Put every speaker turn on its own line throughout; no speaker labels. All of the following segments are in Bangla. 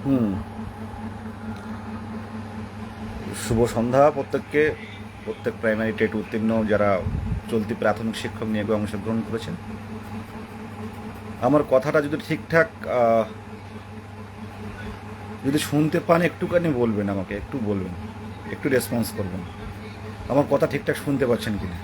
হুম। শুভ সন্ধ্যা প্রত্যেককে। প্রত্যেক প্রাইমারি টেট উত্তীর্ণ যারা চলতি প্রাথমিক শিক্ষক নিয়োগে অংশগ্রহণ করেছেন, আমার কথাটা যদি ঠিকঠাক যদি শুনতে পান একটুখানি বলবেন, আমাকে একটু বলবেন, একটু রেসপন্স করবেন। আমার কথা ঠিকঠাক শুনতে পাচ্ছেন কিনা?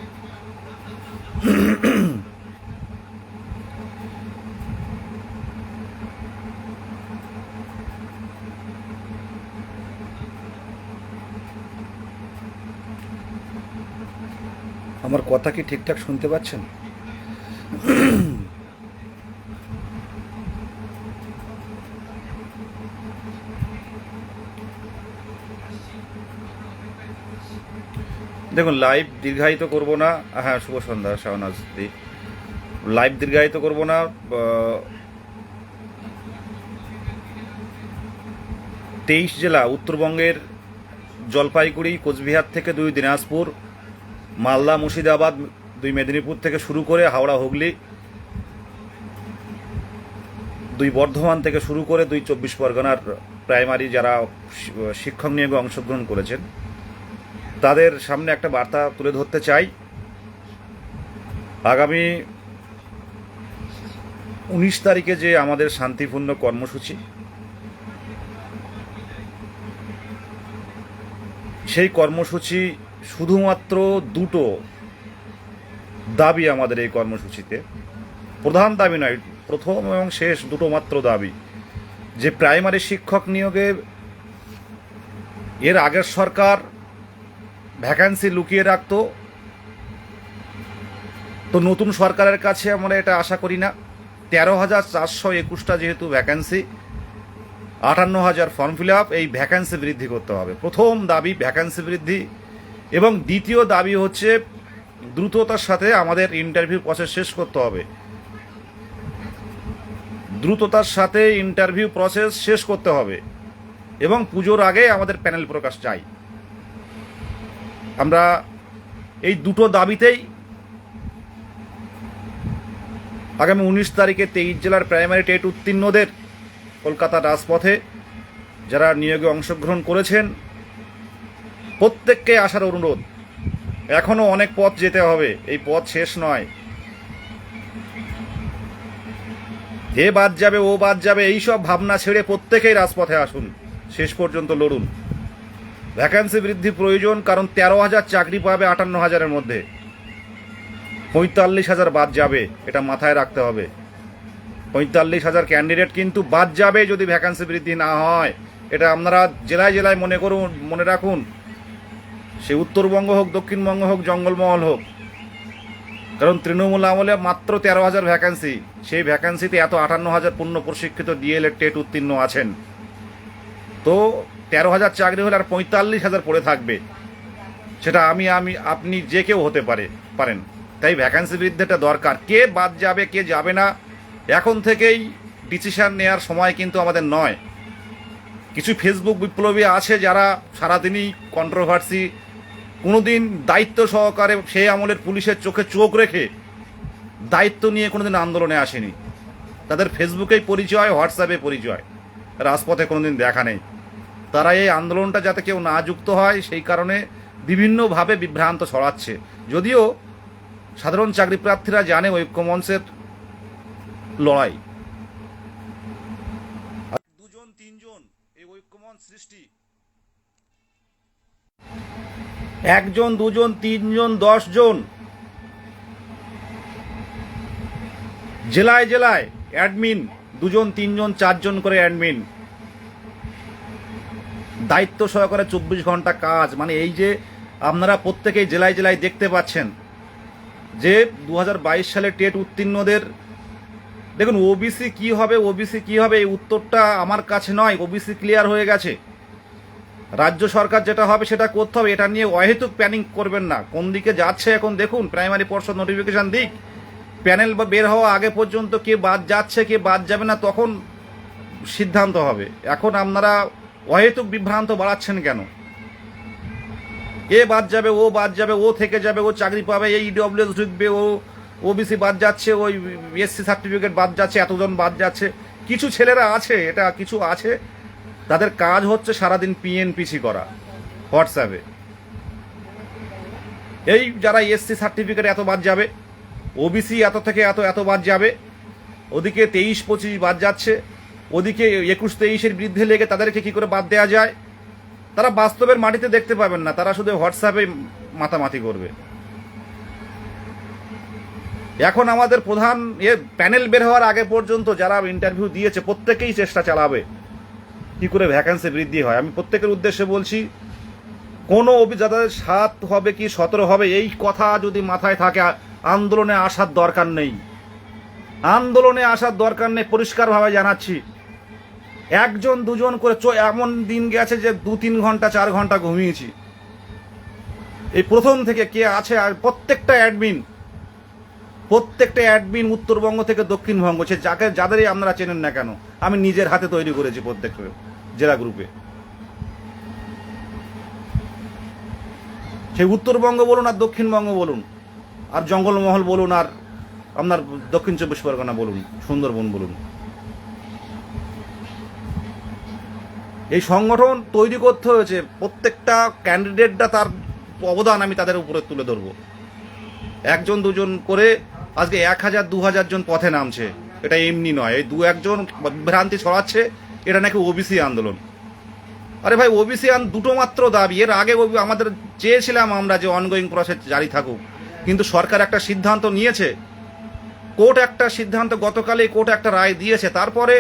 আমার কথা কি ঠিকঠাক শুনতে পাচ্ছেন? দেখুন, লাইভ দীর্ঘায়িত করব না। হ্যাঁ, শুভ সন্ধ্যা শাহনাজ দি। লাইভ দীর্ঘায়িত করব না। 23 জেলা, উত্তরবঙ্গের জলপাইগুড়ি, কোচবিহার থেকে 2 দিনাজপুর, মালদা, মুর্শিদাবাদ, 2 মেদিনীপুর থেকে শুরু করে হাওড়া, হুগলি, 2 বর্ধমান থেকে শুরু করে 2 24 পরগনার প্রাইমারি যারা শিক্ষক নিয়োগে অংশগ্রহণ করেছেন, তাদের সামনে একটা বার্তা তুলে ধরতে চাই। আগামী 19 তারিখে যে আমাদের শান্তিপূর্ণ কর্মসূচি, সেই কর্মসূচি শুধুমাত্র দুটো দাবি আমাদের এই কর্মসূচিতে। প্রধান দাবি নয়, প্রথম এবং শেষ দুটো মাত্র দাবি। যে প্রাইমারি শিক্ষক নিয়োগে এর আগের সরকার ভ্যাকান্সি লুকিয়ে রাখতো, তো নতুন সরকারের কাছে আমরা এটা আশা করি না। 13,421টা যেহেতু ভ্যাকান্সি, 58,000 ফর্ম ফিল আপ, এই ভ্যাকান্সি বৃদ্ধি করতে হবে। প্রথম দাবি ভ্যাকান্সি বৃদ্ধি, এবং দ্বিতীয় দাবি হচ্ছে দ্রুততার সাথে আমাদের ইন্টারভিউ প্রসেস শেষ করতে হবে। দ্রুততার সাথে ইন্টারভিউ প্রসেস শেষ করতে হবে এবং পুজোর আগে আমাদের প্যানেল প্রকাশ চাই। আমরা এই দুটো দাবিতেই আগামী 19 তারিখে 23 জেলার প্রাইমারি টেট উত্তীর্ণদের কলকাতা রাজপথে যারা নিয়োগে অংশগ্রহণ করেছেন প্রত্যেককে আসার অনুরোধ। এখনও অনেক পথ যেতে হবে, এই পথ শেষ নয়। এ বাদ যাবে, ও বাদ যাবে, এইসব ভাবনা ছেড়ে প্রত্যেকেই রাজপথে আসুন, শেষ পর্যন্ত লড়ুন। ভ্যাকান্সি বৃদ্ধি প্রয়োজন, কারণ 13,000 চাকরি পাবে 58,000-এর মধ্যে, 45,000 বাদ যাবে, এটা মাথায় রাখতে হবে। 45,000 ক্যান্ডিডেট কিন্তু বাদ যাবে যদি ভ্যাকান্সি বৃদ্ধি না হয়। এটা আপনারা জেলায় জেলায় মনে রাখুন, সে উত্তরবঙ্গ হোক, দক্ষিণবঙ্গ হোক, জঙ্গলমহল হোক। কারণ তৃণমূল আমলে মাত্র 13,000 ভ্যাকান্সি, সেই ভ্যাকান্সিতে এত 58,000 পূর্ণ প্রশিক্ষিত ডিএলএড টেট উত্তীর্ণ আছেন। তো 13,000 চাকরি হলে আর 45,000 পড়ে থাকবে, সেটা আপনি যে কেউ হতে পারেন। তাই ভ্যাকান্সি বৃদ্ধিটা দরকার। কে বাদ যাবে, কে যাবে না, এখন থেকেই ডিসিশন নেওয়ার সময় কিন্তু আমাদের নয়। কিছু ফেসবুক বিপ্লবী আছে যারা সারাদিনই কন্ট্রোভার্সি, কোনোদিন দায়িত্ব সহকারে সেই আমলের পুলিশের চোখে চোখ রেখে দায়িত্ব নিয়ে কোনোদিন আন্দোলনে আসেনি। তাদের ফেসবুকেই পরিচয়, হোয়াটসঅ্যাপে পরিচয়, রাজপথে কোনোদিন দেখা নেই। তারা এই আন্দোলনটা যাতে কেউ না যুক্ত হয় সেই কারণে বিভিন্নভাবে বিভ্রান্ত ছড়াচ্ছে। যদিও সাধারণ চাকরি প্রার্থীরা জানে ঐক্যমঞ্চের লড়াই। দুজন তিনজন এই ঐক্যমঞ্চ সৃষ্টি, 1 জন 2 জন 3 জন 10 জন, জেলায় জেলায় অ্যাডমিন 2 জন 3 জন 4 জন করে অ্যাডমিন, দায়িত্ব সহকারে 24 ঘন্টা কাজ। মানে এই যে আপনারা প্রত্যেকেই জেলায় জেলায় দেখতে পাচ্ছেন যে 2022 সালে টেট উত্তীর্ণদের, দেখুন ওবিসি কি হবে, ওবিসি কি হবে, এই উত্তরটা আমার কাছে নয়। ওবিসি ক্লিয়ার হয়ে গেছে, রাজ্য সরকার যেটা হবে সেটা করতে হবে। এটা নিয়ে অহেতুক প্ল্যানিং করবেন না। কোন দিকে যাচ্ছে এখন দেখুন, প্রাইমারি পর্ষদ নোটিফিকেশন দিক, প্যানেল বা বের হওয়া আগে পর্যন্ত কে বাদ যাচ্ছে কে বাদ যাবে না, তখন সিদ্ধান্ত হবে। এখন আপনারা অহেতুক বিভ্রান্ত বাড়াচ্ছেন কেন? এ বাদ যাবে, ও বাদ যাবে, ও থেকে যাবে, ও চাকরি পাবে, এই ইডব্লিউএস ঢুকবে, ও ওবিসি বাদ যাচ্ছে, ওই এসসি সার্টিফিকেট বাদ যাচ্ছে, এতজন বাদ যাচ্ছে। কিছু ছেলেরা আছে, এটা কিছু আছে তাদের কাজ হচ্ছে সারাদিন পিএনপিসি করা হোয়াটসঅ্যাপে। এই যারা এসসি সার্টিফিকেট এত বাদ যাবে, ওবিসি এত থেকে এত বাদ যাবে, ওদিকে 23-25 বাদ যাচ্ছে, ওদিকে 21-23-এর বিরুদ্ধে লেগে তাদেরকে কি করে বাদ দেওয়া যায়, তারা বাস্তবের মাটিতে দেখতে পাবেন না, তারা শুধু হোয়াটসঅ্যাপে মাতামাতি করবে। এখন আমাদের প্রধান প্যানেল বের হওয়ার আগে পর্যন্ত যারা ইন্টারভিউ দিয়েছে প্রত্যেকেই চেষ্টা চালাবে কি করে ভ্যাকেন্সি বৃদ্ধি হয়। আমি প্রত্যেকের উদ্দেশ্যে বলছি, কোনো যাদের 7 হবে কি 17 হবে এই কথা যদি মাথায় থাকে, আন্দোলনে আসার দরকার নেই, আন্দোলনে আসার দরকার নেই। পরিষ্কারভাবে জানাচ্ছি, 1-2 করে এমন দিন গেছে যে 2-3 ঘন্টা 4 ঘন্টা ঘুমিয়েছি এই প্রথম থেকে। কে আছে আর প্রত্যেকটা অ্যাডমিন উত্তরবঙ্গ থেকে দক্ষিণবঙ্গ, সে যাদেরই আপনারা চেনেন না কেন, আমি নিজের হাতে তৈরি করেছি প্রত্যেকটা জেলা গ্রুপে। সেই উত্তরবঙ্গ বলুন আর দক্ষিণবঙ্গ বলুন আর জঙ্গলমহল বলুন আর আপনার দক্ষিণ 24 পরগনা বলুন, সুন্দরবন বলুন, এই সংগঠন তৈরি করতে হয়েছে। প্রত্যেকটা ক্যান্ডিডেটরা তার অবদান আমি তাদের উপরে তুলে ধরবো। 1-2 করে আজকে 1000-2000 জন পথে নামছে, এটা এমনি নয়। এই 2-1 জন ভ্রান্তি ছড়াচ্ছে এটা নাকি ওবিসি আন্দোলন। আরে ভাই, ওবিসি দুটো মাত্র দাবি। এর আগে আমাদের চেয়েছিলাম আমরা যে অনগোয়িং প্রসেস জারি থাকুক, কিন্তু সরকার একটা সিদ্ধান্ত নিয়েছে, কোর্ট একটা সিদ্ধান্ত, গতকালই কোর্ট একটা রায় দিয়েছে। তারপরে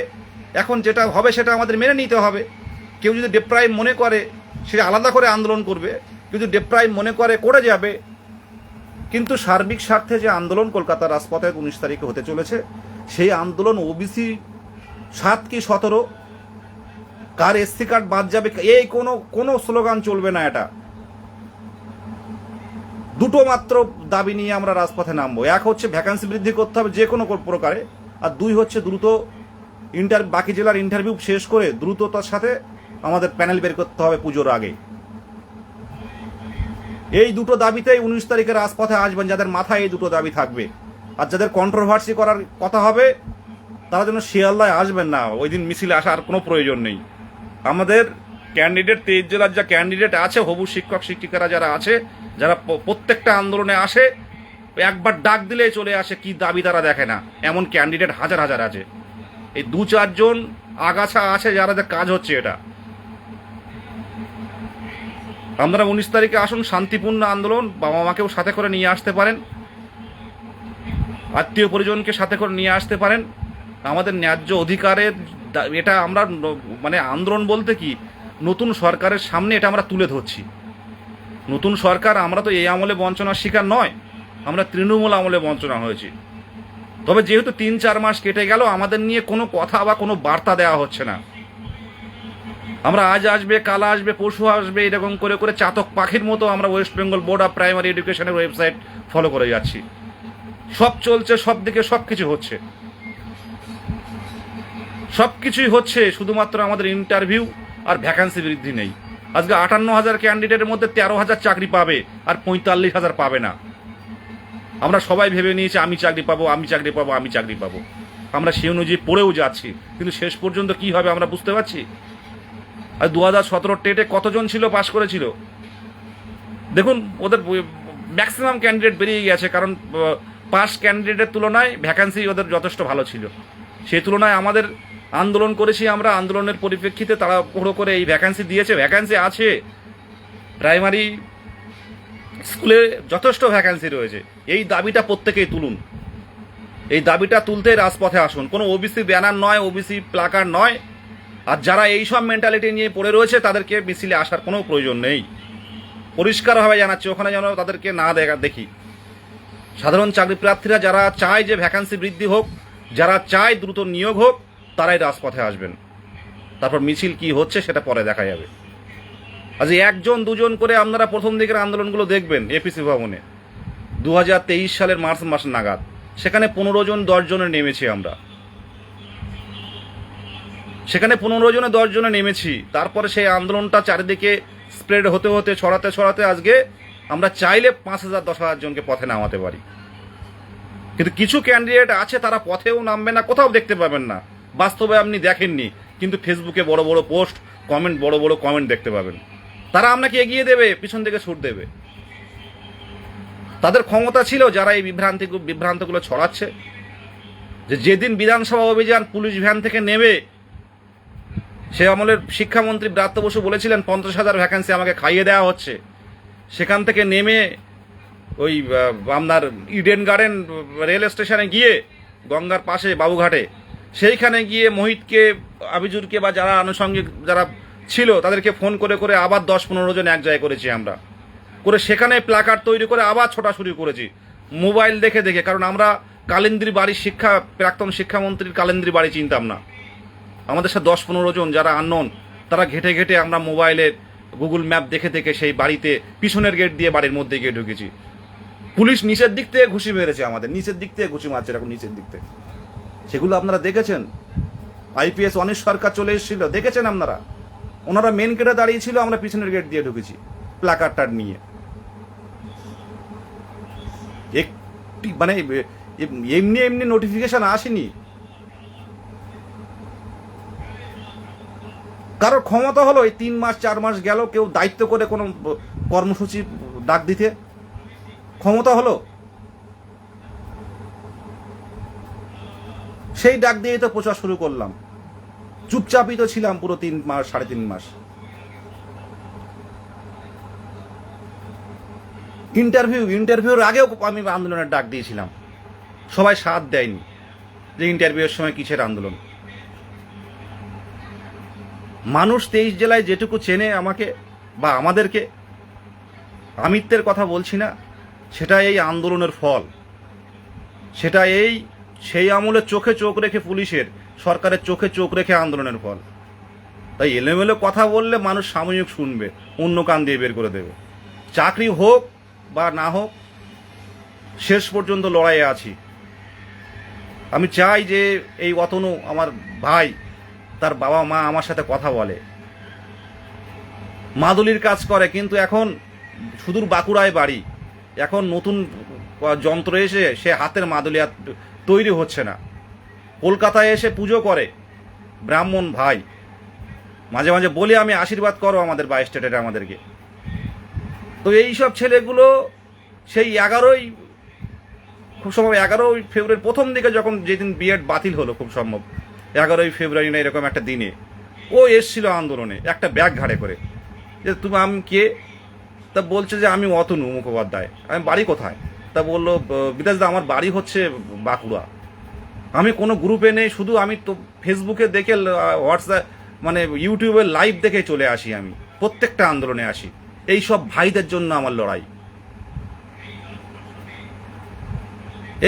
এখন যেটা হবে সেটা আমাদের মেনে নিতে হবে। কেউ যদি ডেপ্রাইভ মনে করে সে আলাদা করে আন্দোলন করবে, কেউ যদি ডেপ্রাইভ মনে করে যাবে। কিন্তু সার্বিক স্বার্থে যে আন্দোলন কলকাতার রাজপথে 19 তারিখে হতে চলেছে, সেই আন্দোলন ওবিসি 7 কি 17, কার এসসি কার্ড বাদ যাবে, এই কোনো স্লোগান চলবে না। এটা দুটো মাত্র দাবি নিয়ে আমরা রাজপথে নামবো। এক হচ্ছে ভ্যাকান্সি বৃদ্ধি করতে হবে যে কোনো প্রকারে, আর 2 হচ্ছে দ্রুত বাকি জেলার ইন্টারভিউ শেষ করে দ্রুততার সাথে আমাদের প্যানেল বের করতে হবে পুজোর আগে। এই দুটো দাবিতেই 19 তারিখে রাজপথে আসবেন যাদের মাথায় এই দুটো দাবি থাকবে। আর যাদের কন্ট্রোভার্সি করার কথা হবে তারা যেন শিয়ালদায় আসবেন না, ওই দিন মিছিলে আসার কোনো প্রয়োজন নেই। আমাদের ক্যান্ডিডেট 23 জেলার যা ক্যান্ডিডেট আছে, হবু শিক্ষক শিক্ষিকারা যারা আছে, যারা প্রত্যেকটা আন্দোলনে আসে, একবার ডাক দিলেই চলে আসে, কি দাবি তারা দেখে না, এমন ক্যান্ডিডেট হাজার হাজার আছে। এই 2-4 জন আগাছা আছে যাদের কাজ হচ্ছে এটা। আপনারা 19 তারিখে আসুন, শান্তিপূর্ণ আন্দোলন, বাবা মাকেও সাথে করে নিয়ে আসতে পারেন, আত্মীয় পরিজনকে সাথে করে নিয়ে আসতে পারেন। আমাদের ন্যায্য অধিকারের এটা আমরা মানে আন্দোলন বলতে কি, নতুন সরকারের সামনে এটা আমরা তুলে ধরছি। নতুন সরকার, আমরা তো এই আমলে বঞ্চনার শিকার নয়, আমরা তৃণমূল আমলে বঞ্চনা হয়েছি। তবে যেহেতু 3-4 মাস কেটে গেল, আমাদের নিয়ে কোনো কথা বা কোনো বার্তা দেওয়া হচ্ছে না। আমরা আজ আসবে, কাল আসবে, পরশু আসবে, এরকম করে চাতক পাখির মতো আমরা West Bengal board of primary এডুকেশনের ওয়েবসাইট ফলো করে যাচ্ছি। সব চলছে, সব দিকে সব কিছু হচ্ছে, সব কিছুই হচ্ছে, শুধুমাত্র আমাদের ইন্টারভিউ আর ভ্যাকান্সি বৃদ্ধি নেই। আজকে 58,000 ক্যান্ডিডেটের মধ্যে 13,000 চাকরি পাবে আর 45,000 পাবে না। আমরা সবাই ভেবে নিয়েছি আমি চাকরি পাবো, আমি চাকরি পাবো, আমি চাকরি পাবো। আমরা সেই অনুযায়ী পড়েও যাচ্ছি, কিন্তু শেষ পর্যন্ত কি হবে আমরা বুঝতে পারছি। আর 2017 টেটে কতজন ছিল পাশ করেছিল দেখুন, ওদের ম্যাক্সিমাম ক্যান্ডিডেট বেরিয়ে গেছে, কারণ পাস ক্যান্ডিডেটের তুলনায় ভ্যাকান্সি ওদের যথেষ্ট ভালো ছিল। সেই তুলনায় আমাদের আন্দোলন করেছি, আমরা আন্দোলনের পরিপ্রেক্ষিতে তারা পুরো করে এই ভ্যাকান্সি দিয়েছে। ভ্যাকান্সি আছে, প্রাইমারি স্কুলে যথেষ্ট ভ্যাকান্সি রয়েছে। এই দাবিটা প্রত্যেকেই তুলুন, এই দাবিটা তুলতে রাজপথে আসুন। কোনো ওবিসি ব্যানার নয়, ওবিসি প্লাকার নয়। আর যারা এইসব মেন্টালিটি নিয়ে পড়ে রয়েছে তাদেরকে মিছিলে আসার কোনো প্রয়োজন নেই। পরিষ্কারভাবে জানাচ্ছি, ওখানে যেন তাদেরকে না দেখি। সাধারণ চাকরি প্রার্থীরা যারা চায় যে ভ্যাকান্সি বৃদ্ধি হোক, যারা চায় দ্রুত নিয়োগ হোক, তারাই রাজপথে আসবেন। তারপর মিছিল কি হচ্ছে সেটা পরে দেখা যাবে। আজ 1-2 করে আপনারা প্রথম দিকের আন্দোলনগুলো দেখবেন এপিসি ভবনে 2023 সালের মার্চ মাস নাগাদ, সেখানে 15 জন 10 জনে নেমেছি আমরা, সেখানে 15 জনে 10 জনে নেমেছি। তারপরে সেই আন্দোলনটা চারিদিকে স্প্রেড হতে হতে ছড়াতে আজকে আমরা চাইলে 5,000-10,000 জনকে পথে নামাতে পারি। কিন্তু কিছু ক্যান্ডিডেট আছে তারা পথেও নামবে না, কোথাও দেখতে পাবেন না, বাস্তবে আপনি দেখেননি। কিন্তু ফেসবুকে বড় বড় পোস্ট, কমেন্ট, বড় বড় কমেন্ট দেখতে পাবেন। তারা আপনাকে এগিয়ে দেবে, পিছন থেকে ছুট দেবে। তাদের ক্ষমতা ছিল যারা এই বিভ্রান্তগুলো ছড়াচ্ছে, যে যেদিন বিধানসভা অভিযান পুলিশ ভ্যান থেকে নেমে, সে আমলের শিক্ষামন্ত্রী ব্রাত্য বসু বলেছিলেন 50,000 ভ্যাকেন্সি আমাকে খাইয়ে দেওয়া হচ্ছে, সেখান থেকে নেমে ওই আপনার ইডেন গার্ডেন রেল স্টেশনে গিয়ে গঙ্গার পাশে বাবুঘাটে সেইখানে গিয়ে মোহিতকে, আবিজুরকে বা যারা আনুষঙ্গিক যারা ছিল তাদেরকে ফোন করে করে আবার 10-15 জন এক জায়গায় করেছি আমরা, করে সেখানে প্ল্যাকার্ড তৈরি করে আবার ছোটাছুটি করেছি মোবাইল দেখে দেখে। কারণ আমরা কালিন্দির বাড়ির প্রাক্তন শিক্ষামন্ত্রীর কালিন্দির বাড়ি চিনতাম না। আমাদের সাথে 10-15 জন যারা আননোন, তারা ঘেটে ঘেটে আমরা মোবাইলের গুগল ম্যাপ দেখে দেখে সেই বাড়িতে পিছনের গেট দিয়ে বাড়ির মধ্যে গিয়ে ঢুকেছি। পুলিশ নিচের দিক থেকে ঘুষি মেরেছে, আমাদের নিচের দিক থেকে ঘুষি মারছে এখন নিচের দিক থেকে। সেগুলো আপনারা দেখেছেন। IPS অনিশ সরকার চলে এসেছিল, দেখেছেন আপনারা। ওনারা মেন গেটে দাঁড়িয়ে ছিল, আমরা পিছনের গেট দিয়ে ঢুকেছি প্ল্যাকার্ডটা নিয়ে। একটি মানে এমনি এমনি নোটিফিকেশন আসেনি। কারোর ক্ষমতা হলো এই 3 মাস 4 মাস গেল, কেউ দায়িত্ব করে কোনো কর্মসূচি ডাক দিতে ক্ষমতা হলো? সেই ডাক দিয়েই তো প্রচার শুরু করলাম। চুপচাপই তো ছিলাম পুরো 3 মাস 3.5 মাস। ইন্টারভিউর আগেও আমি আন্দোলনের ডাক দিয়েছিলাম, সবাই সাথ দেয়নি। যে ইন্টারভিউয়ের সময় কিসের আন্দোলন? মানুষ 23 জেলায় যেটুকু চেনে আমাকে বা আমাদেরকে, আমিত্বের কথা বলছি না, সেটা এই আন্দোলনের ফল। সেটা সেই আমলে চোখে চোখ রেখে পুলিশের, সরকারের চোখে চোখ রেখে আন্দোলনের ফল। তাই এলোমেলো কথা বললে মানুষ সাময়িক শুনবে, অন্য কান দিয়ে বের করে দেবে। চাকরি হোক বা না হোক, শেষ পর্যন্ত লড়াইয়ে আছি। আমি চাই যে এই অতনু আমার ভাই, তার বাবা মা আমার সাথে কথা বলে, মাদুলির কাজ করে, কিন্তু এখন সুদূর বাঁকুড়ায় বাড়ি, এখন নতুন যন্ত্র এসে সে হাতের মাদুলি আর তৈরি হচ্ছে না। কলকাতায় এসে পুজো করে, ব্রাহ্মণ ভাই। মাঝে মাঝে বলি আমি, আশীর্বাদ করো আমাদের বা স্টেটের আমাদেরকে। তো এইসব ছেলেগুলো সেই 11ই খুব সম্ভব 11ই ফেব্রুয়ারি প্রথম দিকে, যখন যেদিন বিএড বাতিল হলো, খুব সম্ভব 11ই ফেব্রুয়ারি না এরকম একটা দিনে ও এসছিল আন্দোলনে একটা ব্যাগ ঘাড়ে করে। যে তুমি আমি কে? তা বলছে যে আমি অতনু মুখোপাধ্যায়। আমি বাড়ি কোথায়? তা বললো বিদেশদা আমার বাড়ি হচ্ছে বাঁকুড়া। আমি কোনো গ্রুপে নেই, শুধু আমি তো ফেসবুকে দেখে, হোয়াটসঅ্যাপ মানে ইউটিউবে লাইভ দেখে চলে আসি। আমি প্রত্যেকটা আন্দোলনে আসি। এই সব ভাইদের জন্য আমার লড়াই,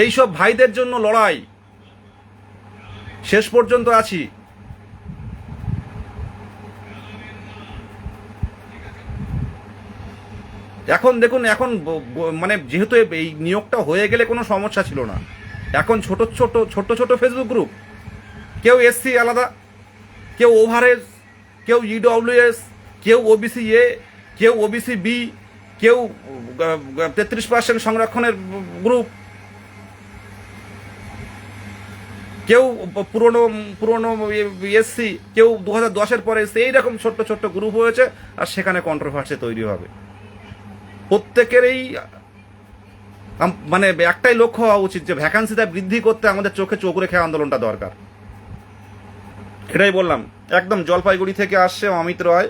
এই সব ভাইদের জন্য লড়াই, শেষ পর্যন্ত আছি। এখন দেখুন, এখন মানে যেহেতু এই নিয়োগটা হয়ে গেলে কোনো সমস্যা ছিল না। এখন ছোট ছোট ফেসবুক গ্রুপ, কেউ SC আলাদা, কেউ ওভারএজ, কেউ EWS, কেউ OBC A, কেউ OBC B, কেউ 33% সংরক্ষণের গ্রুপ, কেউ পুরনো SC, কেউ 2010-এর পরে এসে, এইরকম ছোট্ট গ্রুপ হয়েছে। আর সেখানে কন্ট্রোভার্সি তৈরি হবে। প্রত্যেকেরই মানে একটাই লক্ষ্য হওয়া উচিত যে ভ্যাকান্সিটা বৃদ্ধি করতে আমাদের চোখে চোখ রেখে আন্দোলনটা দরকার। এটাই বললাম। একদম জলপাইগুড়ি থেকে আসছে অমিত রয়,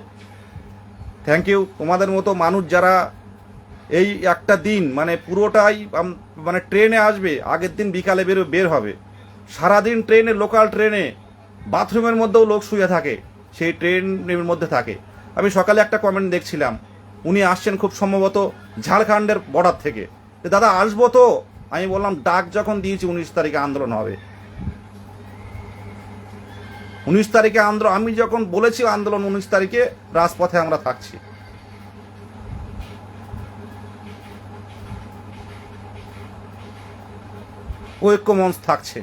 থ্যাংক ইউ। তোমাদের মতো মানুষ যারা এই একটা দিন মানে পুরোটাই মানে ট্রেনে আসবে, আগের দিন বিকালে বের হবে, সারাদিন ট্রেনে, লোকাল ট্রেনে বাথরুমের মধ্যেও লোক শুয়ে থাকে, সেই ট্রেনের মধ্যে থাকে। আমি সকালে একটা কমেন্ট দেখছিলাম, উনি আসছেন খুব সম্ভবত ঝাড়খণ্ডের বর্ডার থেকে। দাদা আসবো তো? আমি বললাম ডাক যখন দিয়েছি 19 তারিখে আন্দোলন হবে, 19 তারিখে আন্দোলন। আমি যখন বলেছি আন্দোলন 19 তারিখে, রাজপথে আমরা থাকছি। ঐক্য মঞ্চ থাকছে।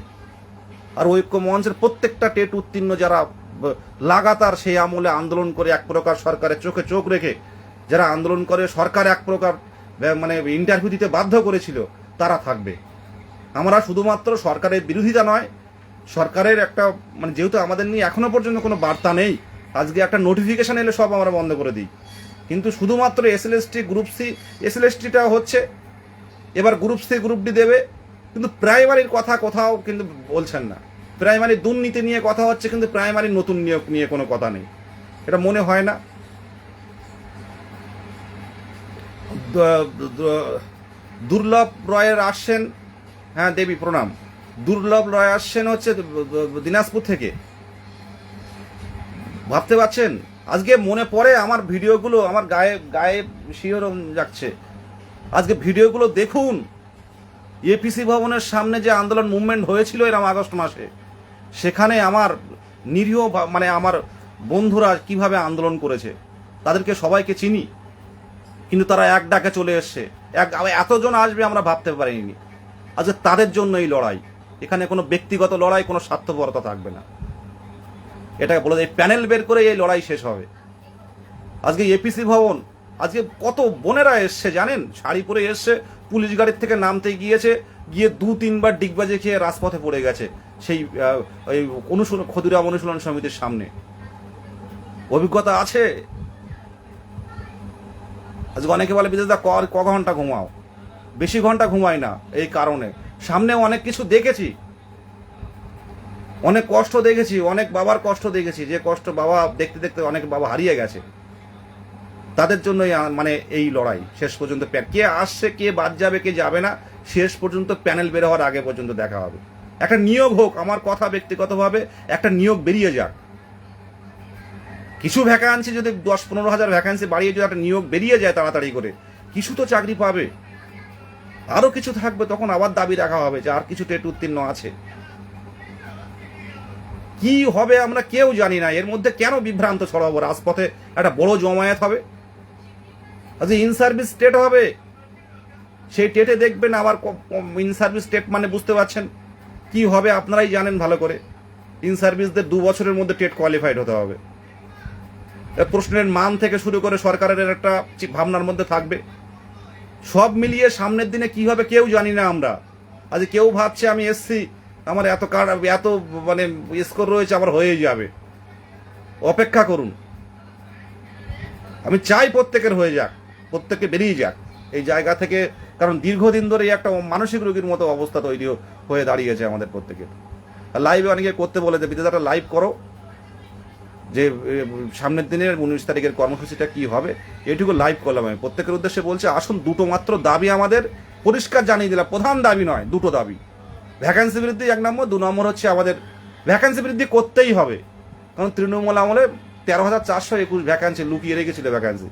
আর ঐক্য মঞ্চের প্রত্যেকটা টেট উত্তীর্ণ যারা লাগাতার সেই আমলে আন্দোলন করে, এক প্রকার সরকারের চোখে চোখ রেখে যারা আন্দোলন করে, সরকার এক প্রকার মানে ইন্টারভিউ দিতে বাধ্য করেছিল, তারা থাকবে। আমরা শুধুমাত্র সরকারের বিরোধিতা নয়, সরকারের একটা মানে যেহেতু আমাদের নিয়ে এখনো পর্যন্ত কোনো বার্তা নেই, আজকে একটা নোটিফিকেশন এলে সব আমরা বন্ধ করে দিই। কিন্তু শুধুমাত্র এসএলএসটি গ্রুপ সি, এসএলএসটিটা হচ্ছে, এবার গ্রুপ সি গ্রুপ ডি দেবে, কিন্তু প্রাইমারির কথা কোথাও কিন্তু বলছেন না। প্রাইমারি দুর্নীতি নিয়ে কথা হচ্ছে, কিন্তু প্রাইমারি নতুন নিয়োগ নিয়ে কোনো কথা নেই। এটা মনে হয় না। দুর্লভ রয়ের আসছেন, হ্যাঁ দেবী প্রণাম, দুর্লভ রয় আসছেন হচ্ছে দিনাজপুর থেকে। ভাবতে পারছেন? আজকে মনে পড়ে আমার ভিডিওগুলো, আমার গায়ে গায়ে শিহরণ যাচ্ছে। আজকে ভিডিওগুলো দেখুন, এপিসি ভবনের সামনে যে আন্দোলন মুভমেন্ট হয়েছিল এরকম আগস্ট মাসে, সেখানে আমার নিরীহ মানে আমার বন্ধুরা কিভাবে আন্দোলন করেছে, তাদেরকে সবাইকে চিনি, কিন্তু তারা এক ডাকে চলে এসছে। এতজন আসবে আমরা ভাবতে পারিনি। আজকে তাদের জন্য এই লড়াই। এখানে কোনো ব্যক্তিগত লড়াই, কোনো স্বার্থপরতা থাকবে না। এটাকে বলে এই প্যানেল বের করে এই লড়াই শেষ হবে। আজকে এপিসি ভবন, আজকে কত বোনেরা এসছে জানেন, শাড়ি পরে এসছে, পুলিশ গাড়ির থেকে নামতে গিয়েছে, গিয়ে 2-3 বার ডিগবাজি খেয়ে রাজপথে পড়ে গেছে সেই ওই ক্ষুদিরাম অনুশীলন সমিতির সামনে। অভিজ্ঞতা আছে। আজকে অনেকে বলে বিদেশদা ক ঘন্টা ঘুমাও, বেশি ঘন্টা ঘুমাই না, এই কারণে সামনে অনেক কিছু দেখেছি, অনেক কষ্ট দেখেছি, অনেক বাবার কষ্ট দেখেছি, যে কষ্ট বাবা দেখতে দেখতে অনেক বাবা হারিয়ে গেছে। তাদের জন্যই মানে এই লড়াই শেষ পর্যন্ত। কে আসছে, কে বাদ যাবে, কে যাবে না, শেষ পর্যন্ত প্যানেল বের হওয়ার আগে পর্যন্ত দেখা হবে। একটা নিয়োগ হোক, আমার কথা ব্যক্তিগতভাবে একটা নিয়োগ বেরিয়ে যাক। কিছু ভ্যাকান্সি যদি 10-15 হাজার ভ্যাকান্সি বাড়িয়ে যদি একটা নিয়োগ বেরিয়ে যায় তাড়াতাড়ি করে, কিছু তো চাকরি পাবে। আরো কিছু থাকবে, তখন আবার দাবি রাখা হবে যে আর কিছু টেট উত্তীর্ণ আছে। কি হবে আমরা কেউ জানি না। এর মধ্যে কেন বিভ্রান্ত ছড়াবো? রাজপথে একটা বড় জমায়েত হবে, আজ ইন সার্ভিস টেট হবে, সেই টেটে দেখবেন আবার ইন সার্ভিস টেট মানে বুঝতে পারছেন কি হবে, আপনারাই জানেন ভালো করে। ইন সার্ভিসদের 2 বছরের মধ্যে টেট কোয়ালিফাইড হতে হবে। প্রশ্নের মান থেকে শুরু করে সরকারের একটা ভাবনার মধ্যে থাকবে। সব মিলিয়ে সামনের দিনে কি হবে কেউ জানি না আমরা। আজ কেউ ভাবছে আমি এসছি, আমার এত এত মানে স্কোর রয়েছে, আমার হয়ে যাবে। অপেক্ষা করুন। আমি চাই প্রত্যেকের হয়ে যাক, প্রত্যেকে বেরিয়ে যাক এই জায়গা থেকে, কারণ দীর্ঘদিন ধরে একটা মানসিক রোগীর মতো অবস্থা তৈরি হয়ে দাঁড়িয়েছে আমাদের প্রত্যেকের। লাইভে অনেকে করতে বলে যে বিদ্যাটা লাইভ করো, যে সামনের দিনের 19 তারিখের কর্মসূচিটা কি হবে, এটুকু লাইভ করলাম। আমি প্রত্যেকের উদ্দেশ্যে বলছি, আসুন, দুটো মাত্র দাবি আমাদের, পরিষ্কার জানিয়ে দিলাম। প্রধান দাবি নয়, দুটো দাবি। ভ্যাকান্সি বৃদ্ধি 1 নম্বর, 2 নম্বর হচ্ছে আমাদের ভ্যাকান্সি বৃদ্ধি করতেই হবে। কারণ তৃণমূল আমলে 13,421 ভ্যাকান্সি লুকিয়ে রেখেছিল। ভ্যাকান্সি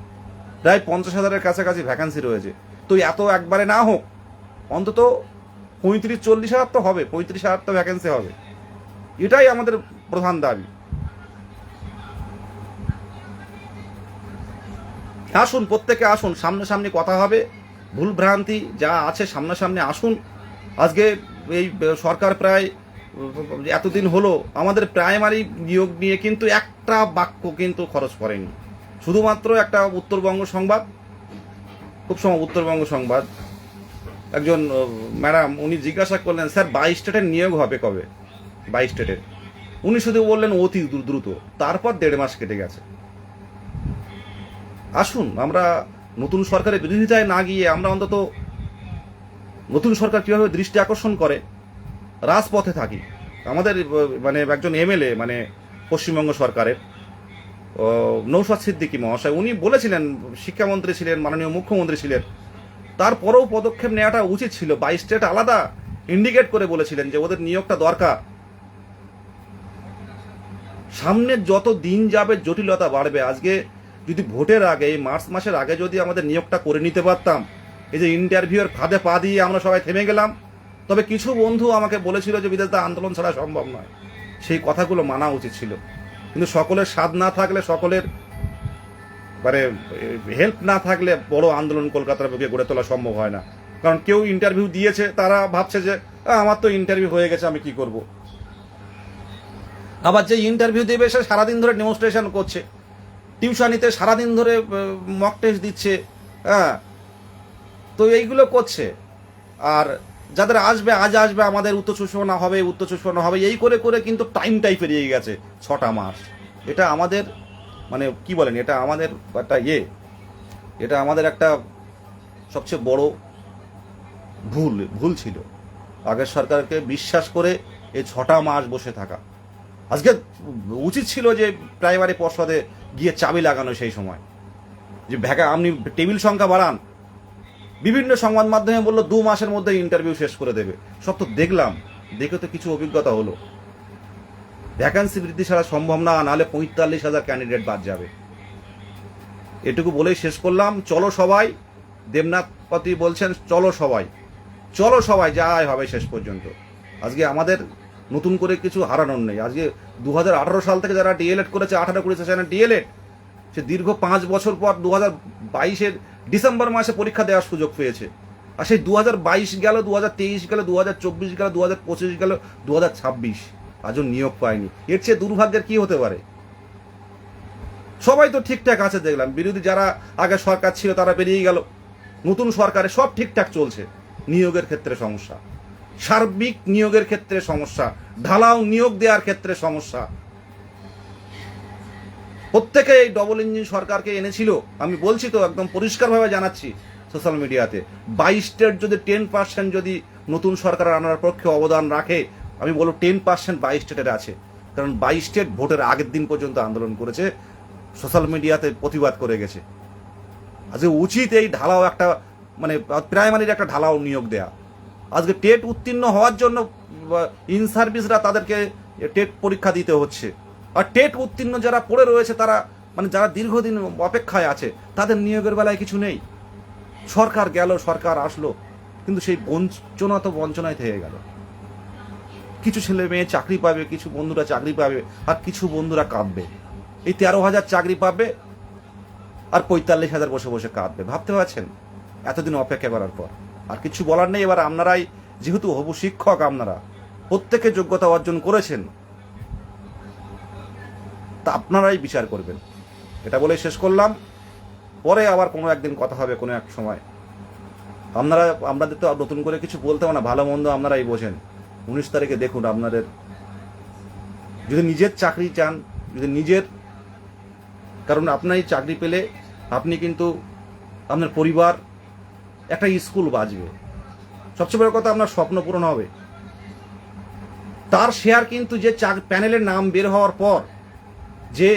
প্রায় 50,000-এর কাছাকাছি ভ্যাকান্সি রয়েছে। তো এত একবারে না হোক, অন্তত 35-40 হাজার তো হবে, 35,000 তো ভ্যাকান্সি হবে। এটাই আমাদের প্রধান দাবি। আসুন, প্রত্যেকে আসুন, সামনাসামনি কথা হবে, ভুল ভ্রান্তি যা আছে সামনাসামনি আসুন। আজকে এই সরকার প্রায় এতদিন হলো আমাদের প্রাইমারি নিয়োগ নিয়ে কিন্তু একটা বাক্য কিন্তু খরচ করেনি। শুধুমাত্র একটা উত্তরবঙ্গ সংবাদ, খুব সময় উত্তরবঙ্গ সংবাদ, একজন ম্যাডাম উনি জিজ্ঞাসা করলেন, স্যার 22 স্টেটের নিয়োগ হবে কবে? 22 স্টেটের। উনি শুধু বললেন অতি দ্রুত। তারপর 1.5 মাস কেটে গেছে। আসুন, আমরা নতুন সরকারের বিরোধিতায় না গিয়ে আমরা অন্তত নতুন সরকার কীভাবে দৃষ্টি আকর্ষণ করে রাজপথে থাকি। আমাদের মানে একজন এমএলএ মানে পশ্চিমবঙ্গ সরকারের নৌশাদ সিদ্দিকী মহাশয়, উনি বলেছিলেন, শিক্ষামন্ত্রী ছিলেন, মাননীয় মুখ্যমন্ত্রী ছিলেন, তারপরেও পদক্ষেপ নেওয়াটা উচিত ছিল। 22 স্টেট আলাদা ইন্ডিকেট করে বলেছিলেন যে ওদের নিয়োগটা দরকার। সামনের যত দিন যাবে জটিলতা বাড়বে। আজকে যদি ভোটের আগে, এই মার্চ মাসের আগে যদি আমাদের নিয়োগটা করে নিতে পারতাম, এই যে ইন্টারভিউয়ের ফাঁদে পা দিয়ে আমরা সবাই থেমে গেলাম। তবে কিছু বন্ধু আমাকে বলেছিল যে বিদেশদা আন্দোলন ছাড়া সম্ভব নয়, সেই কথাগুলো মানা উচিত ছিল। কিন্তু সকলের স্বাদ না থাকলে, সকলের মানে হেল্প না থাকলে বড় আন্দোলন কলকাতার বুকে গড়ে তোলা সম্ভব হয় না। কারণ কেউ ইন্টারভিউ দিয়েছে, তারা ভাবছে যে আমার তো ইন্টারভিউ হয়ে গেছে, আমি কি করব। আবার যে ইন্টারভিউ দেবে সে সারাদিন ধরে ডেমনস্ট্রেশন করছে, টিউশনিতে সারাদিন ধরে মক টেস্ট দিচ্ছে, হ্যাঁ, তো এইগুলো করছে। আর যাদের আসবে আজ আসবে আমাদের উত্তরসূচনা হবে এই করে করে কিন্তু টাইমটাই পেরিয়ে গেছে 6টা মাস। এটা আমাদের মানে কি বলেন, এটা আমাদের একটা এটা আমাদের একটা সবচেয়ে বড় ভুল ছিল আগের সরকারকে বিশ্বাস করে এই 6টা মাস বসে থাকা। আজকে উচিত ছিল যে প্রাইমারি পর্ষদে গিয়ে চাবি লাগানো সেই সময়, যে আপনি টেবিল সংখ্যা বাড়ান। বিভিন্ন সংবাদ মাধ্যমে বললো 2 মাসের মধ্যে ইন্টারভিউ শেষ করে দেবে। সব তো দেখলাম, দেখে তো কিছু অভিজ্ঞতা হলো। ভ্যাকান্সি বৃদ্ধি ছাড়া সম্ভব না, নাহলে 45,000 ক্যান্ডিডেট বাদ যাবে। এটুকু বলেই শেষ করলাম। চলো সবাই, দেবনাথপতি বলছেন চলো সবাই যাই হবে শেষ পর্যন্ত। আজকে আমাদের নতুন করে কিছু হারানোর নেই। আজকে 2018 সাল থেকে যারা ডিএলএড করেছে, 18-20 সেশনে ডিএলএড, সে দীর্ঘ 5 বছর পর 2022-এর ডিসেম্বর মাসে পরীক্ষা দেওয়ার সুযোগ পেয়েছে। আর সেই 2022 গেল, 2023 গেল, 2024 গেল, 2025 গেল, 2026 আজও নিয়োগ পায়নি। এর চেয়ে দুর্ভাগ্যের কি হতে পারে? সবাই তো ঠিকঠাক আছে দেখলাম। বিরোধী যারা আগে সরকার ছিল তারা বেরিয়ে গেল, নতুন সরকারে সব ঠিকঠাক চলছে। নিয়োগের ক্ষেত্রে সমস্যা, সার্বিক নিয়োগের ক্ষেত্রে সমস্যা, ঢালাও নিয়োগ দেওয়ার ক্ষেত্রে সমস্যা। প্রত্যেকে এই ডবল ইঞ্জিন সরকারকে এনেছিল। আমি বলছি তো, একদম পরিষ্কারভাবে জানাচ্ছি সোশ্যাল মিডিয়াতে, 22 স্টেট যদি 10% যদি নতুন সরকার আনার পক্ষে অবদান রাখে, আমি বলবো 10% 22 স্টেটের আছে। কারণ 22 স্টেট ভোটের আগের দিন পর্যন্ত আন্দোলন করেছে, সোশ্যাল মিডিয়াতে প্রতিবাদ করে গেছে। আজকে উচিত এই ঢালাও একটা মানে প্রাইমারির একটা ঢালাও নিয়োগ দেয়া। আজকে টেট উত্তীর্ণ হওয়ার জন্য ইন সার্ভিসরা তাদেরকে টেট পরীক্ষা দিতে হচ্ছে। আর টেট উত্তীর্ণ যারা পড়ে রয়েছে তারা মানে যারা দীর্ঘদিন অপেক্ষায় আছে, তাদের নিয়োগের বেলায় কিছু নেই। সরকার গেল, সরকার আসলো, কিন্তু সেই বঞ্চনা তো বঞ্চনায় থেকে গেল। কিছু ছেলে মেয়ে চাকরি পাবে, কিছু বন্ধুরা চাকরি পাবে, আর কিছু বন্ধুরা কাঁদবে। এই 13,000 চাকরি পাবে আর 45,000 বসে বসে কাঁদবে। ভাবতে পারছেন? এতদিন অপেক্ষা করার পর আর কিছু বলার নেই। এবার আপনারাই যেহেতু হবু শিক্ষক, আপনারা প্রত্যেকে যোগ্যতা অর্জন করেছেন, তা আপনারাই বিচার করবেন। এটা বলে শেষ করলাম। পরে আবার কোনো একদিন কথা হবে, কোনো এক সময়। আপনাদের তো নতুন করে কিছু বলতে হবে না, ভালো মন্দ আপনারাই বোঝেন। 19 তারিখে দেখুন, আপনাদের যদি নিজের চাকরি চান, যদি নিজের, কারণ আপনার এই চাকরি পেলে আপনি কিন্তু আপনার পরিবার, একটা স্কুল বাঁচবে। সবচেয়ে বড় কথা, আপনার স্বপ্ন পূরণ হবে। তার শেয়ার কিন্তু যে প্যানেলের নাম বের হওয়ার পর যে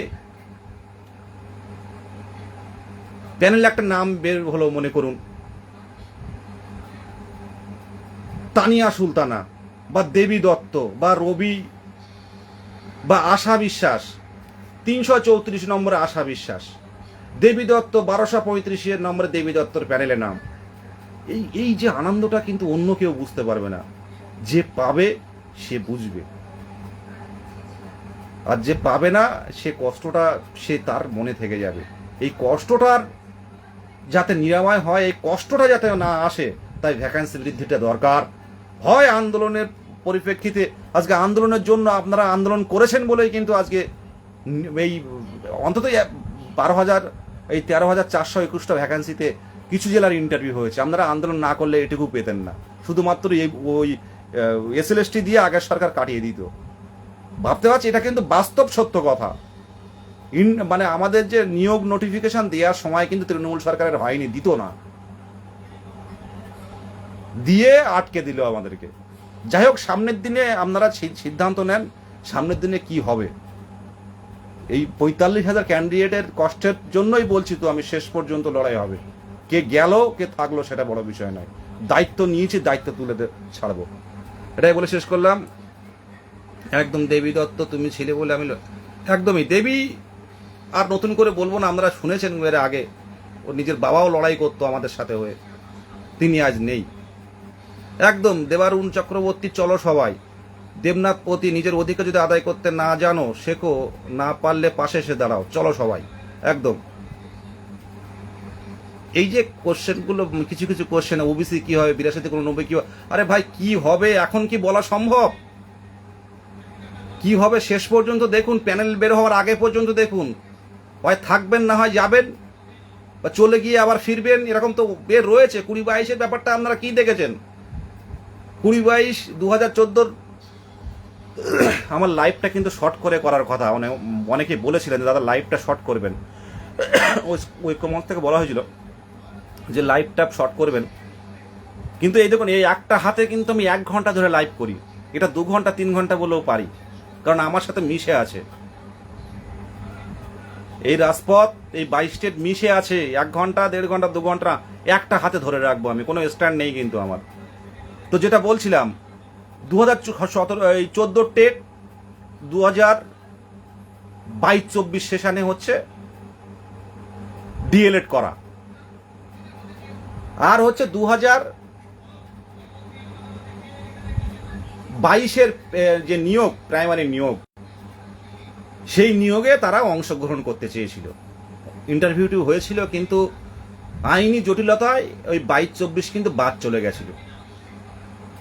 প্যানেল একটা নাম বের হলো, মনে করুন তানিয়া সুলতানা বা দেবী দত্ত বা রবি বা আশা বিশ্বাস, 334 নম্বরে আশা বিশ্বাস, দেবী দত্ত 1235 নম্বরে দেবী দত্তর প্যানেলের নাম। এই যে আনন্দটা কিন্তু অন্য কেউ বুঝতে পারবে না। যে পাবে সে বুঝবে, আর যে পাবে না সে কষ্টটা সে তার মনে থেকে যাবে। এই কষ্টটার যাতে নিরাময় হয়, এই কষ্টটা যাতে না আসে, তাই ভ্যাকান্সি বৃদ্ধিটা দরকার। হয় আন্দোলনের পরিপ্রেক্ষিতে, আজকে আন্দোলনের জন্য আপনারা আন্দোলন করেছেন বলেই কিন্তু আজকে এই অন্তত 12,000 এই 13,421টা ভ্যাকান্সিতে কিছু জেলার ইন্টারভিউ হয়েছে। আপনারা আন্দোলন না করলে এটুকু পেতেন না, শুধুমাত্র এই ওই এসএলএসটি দিয়ে আগের সরকার কাটিয়ে দিত। ভাবতে পারছি, এটা কিন্তু বাস্তব সত্য কথা। মানে আমাদের যে নিয়োগ নোটিফিকেশন দেওয়ার সময় কিন্তু তৃণমূল সরকারের হয়নি, দিত না, দিয়ে আটকে দিল আমাদেরকে। যাই হোক, সামনের দিনে আপনারা সিদ্ধান্ত নেন, সামনের দিনে কি হবে। এই 45,000 ক্যান্ডিডেটের কষ্টের জন্যই বলছি তো আমি, শেষ পর্যন্ত লড়াই হবে। কে গেল কে থাকলো সেটা বড় বিষয় নয়, দায়িত্ব নিয়েছি, দায়িত্ব তুলে ছাড়বো। এটাই বলে শেষ করলাম। একদম দেবী দত্ত তুমি ছিলে বলে আমি একদমই দেবী আর নতুন করে বলবো না। আপনারা শুনেছেন এর আগে, ওর নিজের বাবাও লড়াই করতো আমাদের সাথে হয়ে, তিনি আজ নেই। একদম দেবারুণ চক্রবর্তী চলো সবাই, দেবনাথপতি নিজের অধিকার যদি আদায় করতে না জানো শেখো, না পারলে পাশে এসে দাঁড়াও, চলো সবাই। একদম এই যে কোশ্চেনগুলো, কিছু কিছু কোশ্চেন, ওবিসি কি হবে, 82-90 কি হবে, আরে ভাই কি হবে এখন কি বলা সম্ভব? কি হবে শেষ পর্যন্ত দেখুন, প্যানেল বের হওয়ার আগে পর্যন্ত দেখুন। হয় থাকবেন, না হয় যাবেন, বা চলে গিয়ে আবার ফিরবেন, এরকম তো বের রয়েছে। 20-22-এর ব্যাপারটা আপনারা কি দেখেছেন? 2022-2014 আমার লাইভটা কিন্তু শর্ট করে করার কথা, অনেকে বলেছিলেন দাদা লাইভটা শর্ট করবেন। ওই কমন থেকে বলা হয়েছিল যে লাইভটা শর্ট করবেন, কিন্তু এই দেখুন এই একটা হাতে কিন্তু আমি 1 ঘন্টা ধরে লাইভ করি, এটা 2 ঘন্টা 3 ঘন্টা বলেও পারি, কারণ আমার সাথে মিশে আছে এই রাজপথ, এই 22 স্টেট মিশে আছে। 1 ঘন্টা 1.5 ঘন্টা 2 ঘন্টা একটা হাতে ধরে রাখবো আমি, কোনো স্ট্যান্ড নেই কিন্তু আমার। তো যেটা বলছিলাম 2014 টেট 2022-24 সেশনে হচ্ছে ডিএলএড করা, আর হচ্ছে 2022-এর যে নিয়োগ, প্রাইমারি নিয়োগ, সেই নিয়োগে তারা অংশগ্রহণ করতে চেয়েছিল, ইন্টারভিউটিও হয়েছিল, কিন্তু আইনি জটিলতায় ওই 22-24 কিন্তু বাদ চলে গেছিল।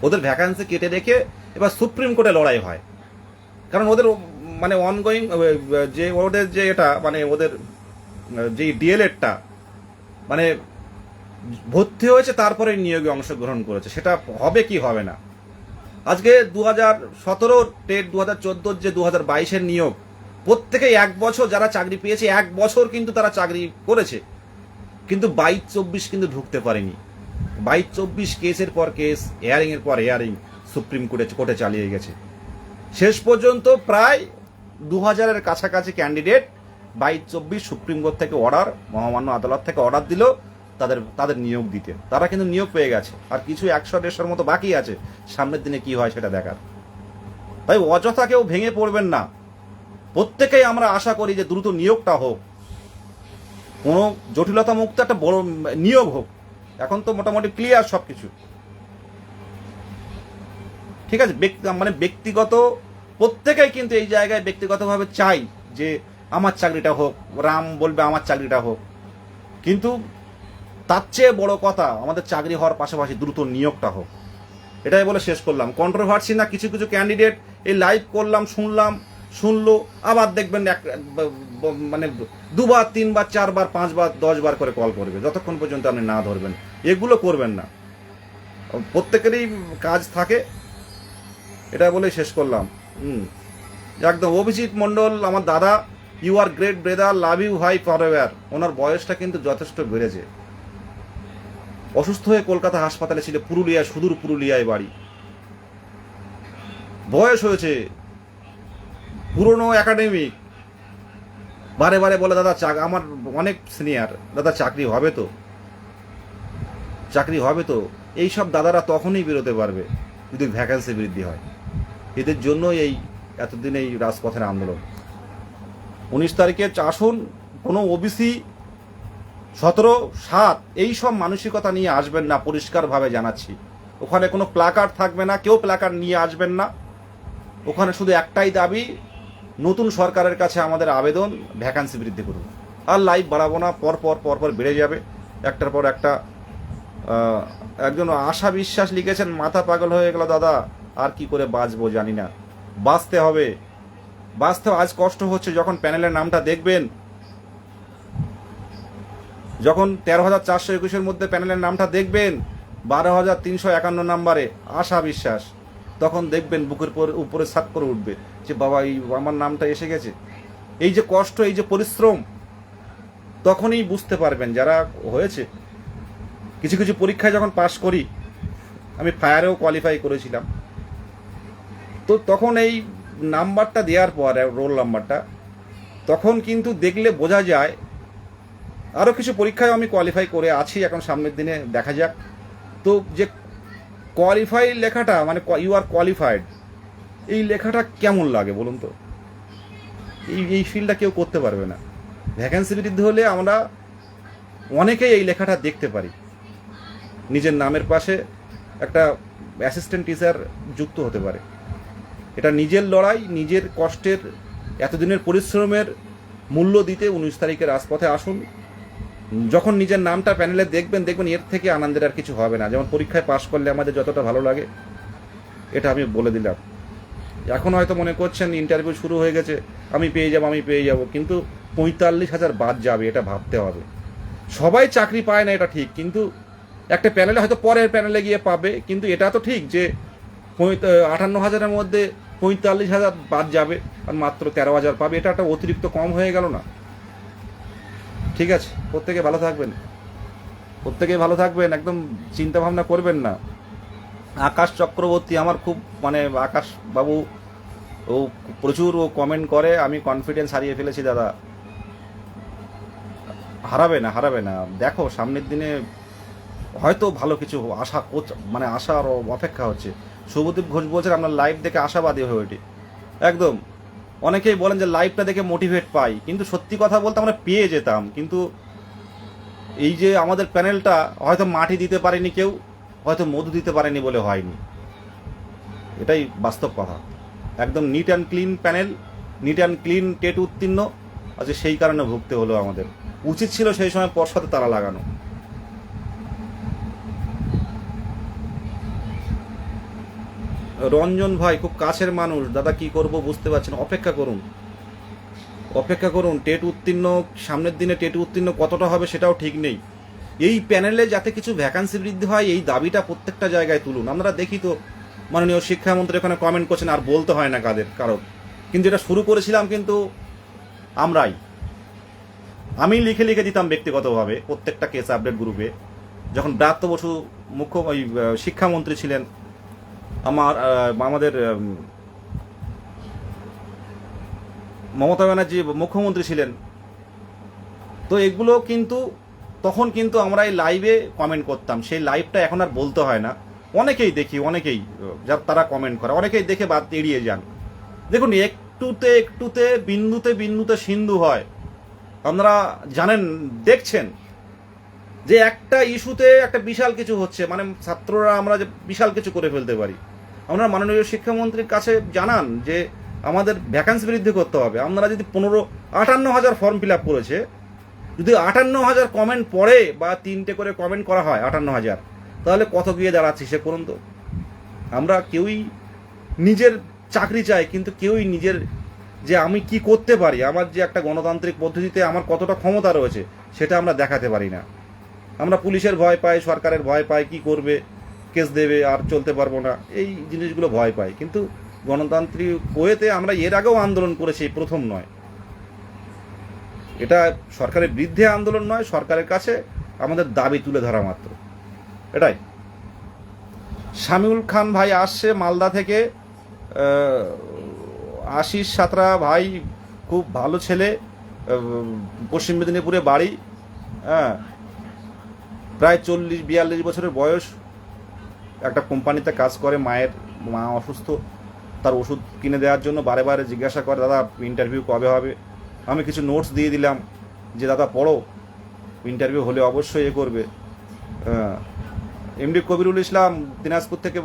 ওদের ভ্যাকান্সি কেটে রেখে এবার সুপ্রিম কোর্টে লড়াই হয়, কারণ ওদের মানে অনগোয়িং যে ওদের যে এটা মানে ওদের যে ডিএলএডটা মানে ভর্তি হয়েছে তারপরে নিয়োগে অংশগ্রহণ করেছে, সেটা হবে কি হবে না। আজকে 2017 টেট 2014 যে 2022-এর নিয়োগ, প্রত্যেকেই 1 বছর যারা চাকরি পেয়েছে 1 বছর কিন্তু তারা চাকরি করেছে, কিন্তু 22-24 কিন্তু ঢুকতে পারেনি। 22-24 কেসের পর কেস, হিয়ারিং এর পর হিয়ারিং সুপ্রিম কোর্টে চালিয়ে গেছে। শেষ পর্যন্ত প্রায় 2000-এর কাছাকাছি ক্যান্ডিডেট 22-24 সুপ্রিম কোর্ট থেকে অর্ডার, মহামান্য আদালত থেকে অর্ডার দিল তাদের নিয়োগ দিতে, তারা কিন্তু নিয়োগ পেয়ে গেছে। আর কিছু 100-150-এর মতো বাকি আছে, সামনের দিনে কি হয় সেটা দেখার। তাই অযথা কেউ ভেঙে পড়বেন না, প্রত্যেকেই আমরা আশা করি যে দ্রুত নিয়োগটা হোক, কোনো জটিলতা মুক্ত একটা বড় নিয়োগ হোক। এখন তো মোটামুটি ক্লিয়ার সব কিছু, ঠিক আছে। মানে ব্যক্তিগত প্রত্যেকেই কিন্তু এই জায়গায় ব্যক্তিগতভাবে চাই যে আমার চাকরিটা হোক, রাম বলবে আমার চাকরিটা হোক, কিন্তু তার চেয়ে বড় কথা আমাদের চাকরি হওয়ার পাশাপাশি দ্রুত নিয়োগটা হোক। এটাই বলে শেষ করলাম। কন্ট্রোভার্সি না, কিছু কিছু ক্যান্ডিডেট এই লাইভ করলাম, শুনলো, আবার দেখবেন মানে 2 বার 3 বার 4 বার 5 বার 10 বার করে কল করবে, যতক্ষণ পর্যন্ত আপনি না ধরবেন। এগুলো করবেন না, প্রত্যেকেরই কাজ থাকে, এটা বলে শেষ করলাম। একদম অভিজিৎ মন্ডল আমার দাদা, you are great brother, love you ভাই ফরএভার। ওনার বয়সটা কিন্তু যথেষ্ট বেড়েছে, অসুস্থ হয়ে কলকাতা হাসপাতালে ছিল, পুরুলিয়ায়, সুদূর পুরুলিয়ায় বাড়ি, বয়স হয়েছে, পুরনো একাডেমিক, বারে বারে বলে দাদা আমার অনেক সিনিয়র, দাদা চাকরি হবে তো। এই সব দাদারা তখনই বেরোতে পারবে যদি ভ্যাকেন্সি বৃদ্ধি হয়। এদের জন্যই এতদিন এই রাজপথের আন্দোলন। 19 তারিখে আসুন, কোনো ওবিসি 17-7 এই সব মানসিকতা নিয়ে আসবেন না, পরিষ্কারভাবে জানাচ্ছি। ওখানে কোনো প্ল্যাকার্ড থাকবে না, কেউ প্ল্যাকার্ড নিয়ে আসবেন না। ওখানে শুধু একটাই দাবি, নতুন সরকারের কাছে আমাদের আবেদন, ভ্যাকান্সি বৃদ্ধি করুন। আর লাইভ বাড়াবো না, পরপর বেড়ে যাবে একটার পর একটা। একজন আশা বিশ্বাস লিখেছেন, মাথা পাগল হয়ে গেল দাদা, আর কি করে বাঁচবো জানি না। বাঁচতে হবে। আজ কষ্ট হচ্ছে, যখন প্যানেলের নামটা দেখবেন, যখন 13,421-এর মধ্যে প্যানেলের নামটা দেখবেন 12,351 নাম্বারে আশা বিশ্বাস, তখন দেখবেন বুকের উপরে ছাপ করে উঠবে যে বাবা এই আমার নামটা এসে গেছে। এই যে কষ্ট, এই যে পরিশ্রম, তখনই বুঝতে পারবেন যারা হয়েছে। কিছু কিছু পরীক্ষায় যখন পাশ করি, আমি ফায়ারেও কোয়ালিফাই করেছিলাম, তো তখন এই নাম্বারটা দেওয়ার পর, রোল নাম্বারটা, তখন কিন্তু দেখলে বোঝা যায়। আরও কিছু পরীক্ষায় আমি কোয়ালিফাই করে আছি, এখন সামনের দিনে দেখা যাক। তো যে কোয়ালিফাই লেখাটা, মানে ইউ আর কোয়ালিফাইড, এই লেখাটা কেমন লাগে বলুন তো? এই ফিলটা কেউ করতে পারবে না। ভ্যাকেন্সি বৃদ্ধি হলে আমরা অনেকেই এই লেখাটা দেখতে পারি, নিজের নামের পাশে একটা অ্যাসিস্ট্যান্ট টিচার যুক্ত হতে পারে। এটা নিজের লড়াই, নিজের কষ্টের, এতদিনের পরিশ্রমের মূল্য দিতে 19 তারিখে রাজপথে আসুন। যখন নিজের নামটা প্যানেলে দেখবেন এর থেকে আনন্দের আর কিছু হবে না। যেমন পরীক্ষায় পাশ করলে আমাদের যতটা ভালো লাগে, এটা আমি বলে দিলাম। এখন হয়তো মনে করছেন ইন্টারভিউ শুরু হয়ে গেছে, আমি পেয়ে যাব, কিন্তু 45,000 বাদ যাবে, এটা ভাবতে হবে। সবাই চাকরি পায় না এটা ঠিক, কিন্তু একটা প্যানেলে হয়তো পরের প্যানেলে গিয়ে পাবে, কিন্তু এটা তো ঠিক যে 58,000-এর মধ্যে 45,000 বাদ যাবে আর মাত্র 13,000 পাবে। এটা একটা অতিরিক্ত কম হয়ে গেল না? ঠিক আছে, প্রত্যেকে ভালো থাকবেন, প্রত্যেকেই ভালো থাকবেন, একদম চিন্তা ভাবনা করবেন না। আকাশ চক্রবর্তী আমার খুব মানে আকাশ বাবু ও প্রচুর ও কমেন্ট করে, আমি কনফিডেন্স হারিয়ে ফেলেছি দাদা। হারাবে না, দেখো সামনের দিনে হয়তো ভালো কিছু আশা মানে আশার অপেক্ষা হচ্ছে। শুভদীপ ঘোষ বলছেন আমরা লাইভ দেখে আশাবাদী হয়ে উঠি, একদম। অনেকেই বলেন যে লাইভটা দেখে মোটিভেট পাই, কিন্তু সত্যি কথা বলতে আমরা পেয়ে যেতাম, কিন্তু এই যে আমাদের প্যানেলটা হয়তো মাটি দিতে পারেনি কেউ, হয়তো মধু দিতে পারেনি বলে হয়নি, এটাই বাস্তব কথা। একদম neat and clean panel, neat and clean TET উত্তীর্ণ আজকে, সেই কারণে ভুগতে হলো আমাদের। উচিত ছিল সেই সময় পর্ষদে তালা লাগানো। রঞ্জন ভাই খুব কাছের মানুষ দাদা, কি করব বুঝতে পারছেন, অপেক্ষা করুন। টেট উত্তীর্ণ সামনের দিনে, টেট উত্তীর্ণ কতটা হবে সেটাও ঠিক নেই। এই প্যানেলে যাতে কিছু ভ্যাকান্সি বৃদ্ধি হয় এই দাবিটা প্রত্যেকটা জায়গায় তুলুন। আমরা দেখি তো মাননীয় শিক্ষামন্ত্রী এখানে কমেন্ট করছেন, আর বলতে হয় না কারো, কিন্তু এটা শুরু করেছিলাম কিন্তু আমরাই। আমি লিখে দিতাম ব্যক্তিগতভাবে প্রত্যেকটা কেস আপডেট গ্রুপে, যখন ব্রাত্য বসু শিক্ষামন্ত্রী ছিলেন, আমাদের মমতা ব্যানার্জি মুখ্যমন্ত্রী ছিলেন, তো এগুলো কিন্তু তখন কিন্তু আমরা এই লাইভে কমেন্ট করতাম। সেই লাইভটা এখন আর বলতে হয় না। অনেকেই দেখি, অনেকেই যার তারা কমেন্ট করে, অনেকেই দেখে বাদ এড়িয়ে যান। দেখুন, একটুতে বিন্দুতে সিন্ধু হয়। আপনারা জানেন, দেখছেন যে একটা ইস্যুতে একটা বিশাল কিছু হচ্ছে, মানে ছাত্ররা আমরা যে বিশাল কিছু করে ফেলতে পারি। আমরা মাননীয় শিক্ষামন্ত্রীর কাছে জানান যে আমাদের ভ্যাকান্সি বৃদ্ধি করতে হবে। আপনারা যদি 58,000 ফর্ম ফিল আপ করেছে, যদি 58,000 কমেন্ট পড়ে বা 3টে করে কমেন্ট করা হয় 58,000, তাহলে কত গিয়ে দাঁড়াচ্ছে সে করুন তো। আমরা কেউই নিজের চাকরি চাই, কিন্তু কেউই নিজের যে আমি কি করতে পারি, আমার যে একটা গণতান্ত্রিক পদ্ধতিতে আমার কতটা ক্ষমতা রয়েছে সেটা আমরা দেখাতে পারি না। আমরা পুলিশের ভয় পাই, সরকারের ভয় পাই, কি করবে, কেস দেবে আর চলতে পারবো না, এই জিনিসগুলো ভয় পাই। কিন্তু গণতান্ত্রিক ওয়েতে আমরা এর আগেও আন্দোলন করেছি, প্রথম নয়। এটা সরকারের বিরুদ্ধে আন্দোলন নয়, সরকারের কাছে আমাদের দাবি তুলে ধরা মাত্র, এটাই। শামিউল খান ভাই আসছে মালদা থেকে। আশিস সাঁতরা ভাই খুব ভালো ছেলে, পশ্চিম মেদিনীপুরে বাড়ি, হ্যাঁ, প্রায় 40-42 বছরের বয়স, একটা কোম্পানিতে কাজ করে। মা অসুস্থ, তার ওষুধ কিনে দেওয়ার জন্য বারে জিজ্ঞাসা করে দাদা ইন্টারভিউ কবে হবে। আমি কিছু নোটস দিয়ে দিলাম যে দাদা পড়ো, ইন্টারভিউ হলে অবশ্যই করবে। এমডি কবিরুল ইসলাম দিনাজপুর থেকে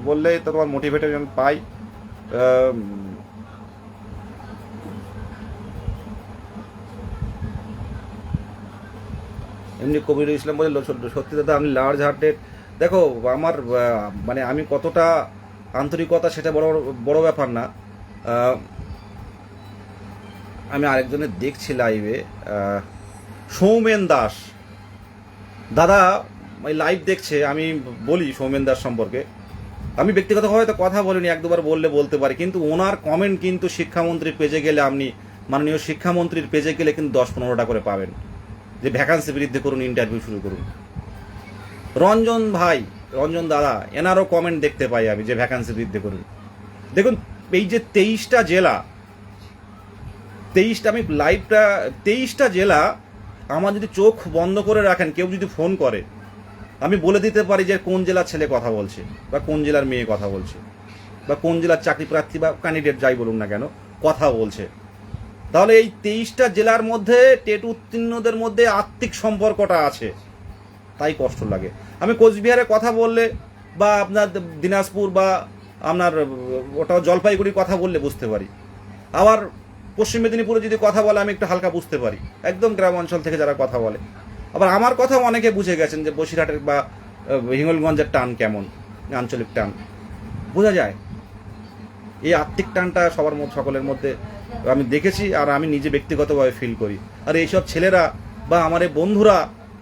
বললে তো তোমার মোটিভেশন পাই। এমনি কবিরুল ইসলাম বলে সত্যি দাদা আমি লার্জ হার্টেড। দেখো আমার মানে আমি কতটা আন্তরিকতা সেটা বড় ব্যাপার না। আমি আরেকজনের দেখছি লাইভে, সৌমেন দাস দাদা লাইভ দেখছে। আমি বলি সৌমেন দাস সম্পর্কে, আমি ব্যক্তিগতভাবে হয়তো কথা বলিনি, 1-2বার বলতে পারি, কিন্তু ওনার কমেন্ট কিন্তু শিক্ষামন্ত্রীর পেজে গেলে, আপনি মাননীয় শিক্ষামন্ত্রীর পেজে গেলে কিন্তু 10-15টা করে পাবেন যে ভ্যাকান্সি বৃদ্ধি করুন, ইন্টারভিউ শুরু করুন। রঞ্জন দাদা এনারও কমেন্ট দেখতে পাই আমি যে ভ্যাকান্সি বৃদ্ধি করুন। দেখুন এই যে 23টা জেলা, আমি লাইভটা 23টা জেলা আমার যদি চোখ বন্ধ করে রাখেন, কেউ যদি ফোন করে, আমি বলে দিতে পারি যে কোন জেলার ছেলে কথা বলছে বা কোন জেলার মেয়ে কথা বলছে বা কোন জেলার চাকরি প্রার্থী বা ক্যান্ডিডেট যাই বলুন না কেন কথা বলছে। তাহলে এই 23টা জেলার মধ্যে টেট উত্তীর্ণদের মধ্যে আত্মিক সম্পর্কটা আছে, তাই কষ্ট লাগে। আমি কোচবিহারে কথা বললে বা আপনার দিনাজপুর বা আপনার ওটা জলপাইগুড়ির কথা বললে বুঝতে পারি, আবার পশ্চিম মেদিনীপুরে যদি কথা বলে আমি একটু হালকা বুঝতে পারি, একদম গ্রাম অঞ্চল থেকে যারা কথা বলে। আবার আমার কথাও অনেকে বুঝে গেছেন যে বসিরহাটের বা হিঙ্গলগঞ্জের টান কেমন, আঞ্চলিক টান বোঝা যায়। এই আত্মিক টানটা সকলের মধ্যে আমি দেখেছি আর আমি নিজে ব্যক্তিগতভাবে ফিল করি। আর এইসব ছেলেরা বা আমার এই বন্ধুরা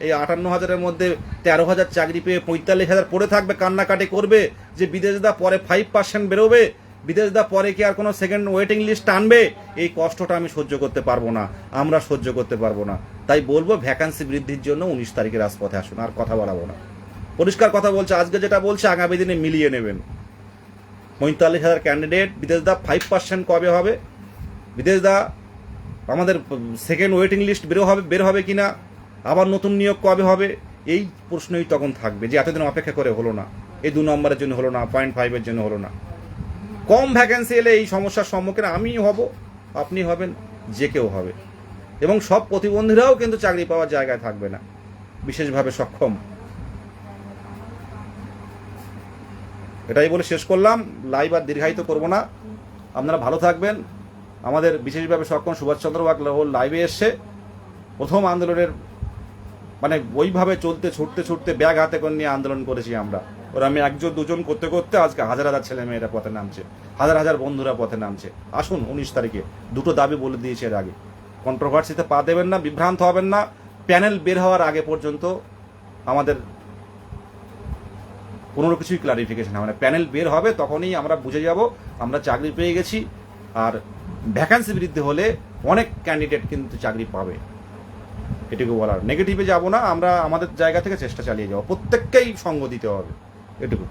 এই 58,000-এর মধ্যে 13,000 চাকরি পেয়ে 45,000 পড়ে থাকবে, কান্নাকাটি করবে যে বিদেশদা পরে 5% বেরোবে, বিদেশদা পরে কি আর কোনো সেকেন্ড ওয়েটিং লিস্ট টানবে? এই কষ্টটা আমি সহ্য করতে পারবো না, আমরা সহ্য করতে পারবো না। তাই বলবো ভ্যাকান্সি বৃদ্ধির জন্য 19 তারিখে রাজপথে আসুন, আর কথা বাড়াবো না। পরিষ্কার কথা বলছে, আজকে যেটা বলছে আগামী দিনে মিলিয়ে নেবেন। 45,000 ক্যান্ডিডেট, বিদেশদা 5% কবে হবে, বিদেশদা আমাদের সেকেন্ড ওয়েটিং লিস্ট বের হবে কিনা, আবার নতুন নিয়োগ কবে হবে, এই প্রশ্নই তখন থাকবে যে এতদিন অপেক্ষা করে হলো না, এই 2 নম্বরের জন্য হলো না, 0.5-এর জন্য হলো না। কম ভ্যাকেন্সি এলে এই সমস্যার সম্মুখীন আমি হব, আপনি হবেন, যে কেউ হবে। এবং সব প্রতিবন্ধীরাও কিন্তু চাকরি পাওয়ার জায়গায় থাকবে না, বিশেষভাবে সক্ষম। এটাই বলে শেষ করলাম, লাইভ আর দীর্ঘায়িত করব না। আপনারা ভালো থাকবেন। আমাদের বিশেষভাবে সক্ষম সুভাষচন্দ্র বাগ লাইভে এসছে, প্রথম আন্দোলনের মানে ওইভাবে ছুটতে ব্যাগ হাতে করে নিয়ে আন্দোলন করেছি আমরা। ওরা আমি 1-2 করতে করতে আজকে হাজার ছেলে মেয়েরা পথে নামছে, হাজার বন্ধুরা পথে নামছে। আসুন 19 তারিখে, 2 দাবি বলে দিয়েছে এর আগে। কন্ট্রোভার্সিতে পা দেবেন না, বিভ্রান্ত হবেন না। প্যানেল বের হওয়ার আগে পর্যন্ত আমাদের কোনো কিছুই ক্লারিফিকেশন হবে না। প্যানেল বের হবে তখনই আমরা বুঝে যাব আমরা চাকরি পেয়ে গেছি। আর ভ্যাকান্সি বৃদ্ধি হলে অনেক ক্যান্ডিডেট কিন্তু চাকরি পাবে, এটুকু বলার। নেগেটিভে যাব না, আমরা আমাদের জায়গা থেকে চেষ্টা চালিয়ে যাব, প্রত্যেককেই সঙ্গ দিতে হবে, এটুকু।